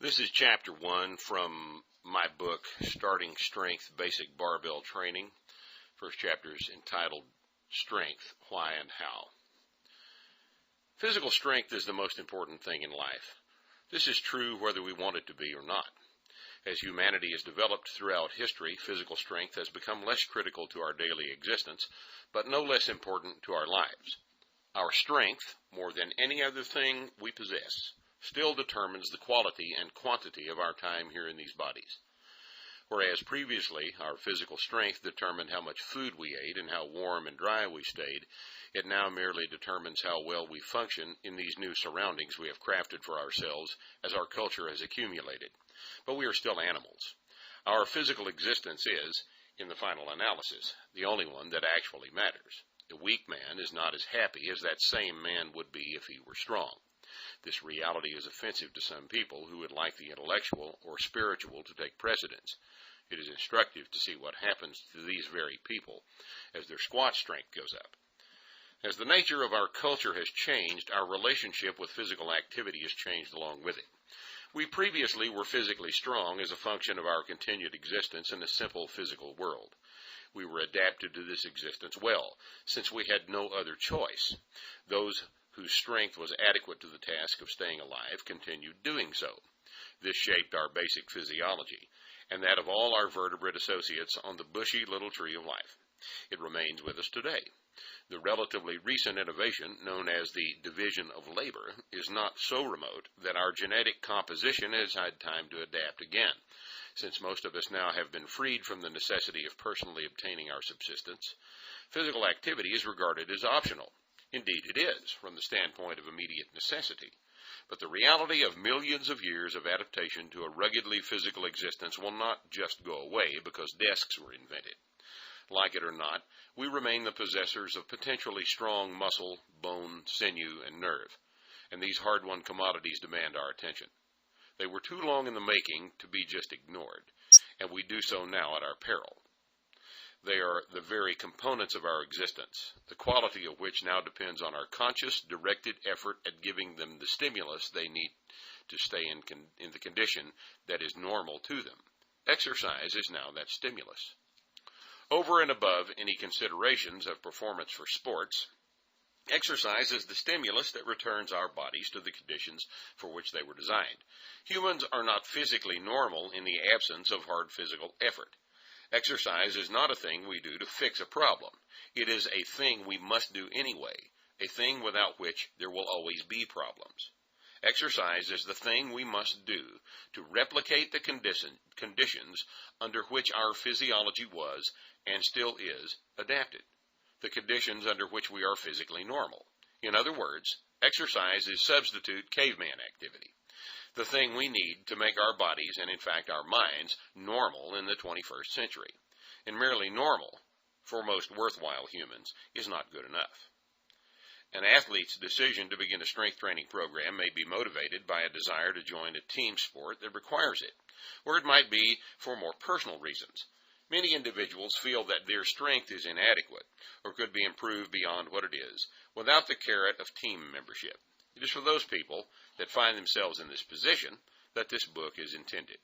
This is chapter 1 from my book, Starting Strength Basic Barbell Training. First chapter is entitled Strength, Why and How. Physical strength is the most important thing in life. This is true whether we want it to be or not. As humanity has developed throughout history, physical strength has become less critical to our daily existence, but no less important to our lives. Our strength, more than any other thing we possess, still determines the quality and quantity of our time here in these bodies. Whereas previously our physical strength determined how much food we ate and how warm and dry we stayed, it now merely determines how well we function in these new surroundings we have crafted for ourselves as our culture has accumulated. But we are still animals. Our physical existence is, in the final analysis, the only one that actually matters. A weak man is not as happy as that same man would be if he were strong. This reality is offensive to some people who would like the intellectual or spiritual to take precedence. It is instructive to see what happens to these very people as their squat strength goes up. As the nature of our culture has changed, our relationship with physical activity has changed along with it. We previously were physically strong as a function of our continued existence in a simple physical world. We were adapted to this existence well, since we had no other choice. Those whose strength was adequate to the task of staying alive continued doing so. This shaped our basic physiology, and that of all our vertebrate associates on the bushy little tree of life. It remains with us today. The relatively recent innovation, known as the division of labor, is not so remote that our genetic composition has had time to adapt again. Since most of us now have been freed from the necessity of personally obtaining our subsistence, physical activity is regarded as optional. Indeed it is, from the standpoint of immediate necessity. But the reality of millions of years of adaptation to a ruggedly physical existence will not just go away because desks were invented. Like it or not, we remain the possessors of potentially strong muscle, bone, sinew, and nerve, and these hard-won commodities demand our attention. They were too long in the making to be just ignored, and we do so now at our peril. They are the very components of our existence, the quality of which now depends on our conscious, directed effort at giving them the stimulus they need to stay in the condition that is normal to them. Exercise is now that stimulus. Over and above any considerations of performance for sports, exercise is the stimulus that returns our bodies to the conditions for which they were designed. Humans are not physically normal in the absence of hard physical effort. Exercise is not a thing we do to fix a problem. It is a thing we must do anyway, a thing without which there will always be problems. Exercise is the thing we must do to replicate the conditions under which our physiology was and still is adapted, the conditions under which we are physically normal. In other words, exercise is substitute caveman activity, the thing we need to make our bodies, and in fact our minds, normal in the 21st century. And merely normal, for most worthwhile humans, is not good enough. An athlete's decision to begin a strength training program may be motivated by a desire to join a team sport that requires it, or it might be for more personal reasons. Many individuals feel that their strength is inadequate, or could be improved beyond what it is, without the carrot of team membership. It is for those people that find themselves in this position that this book is intended.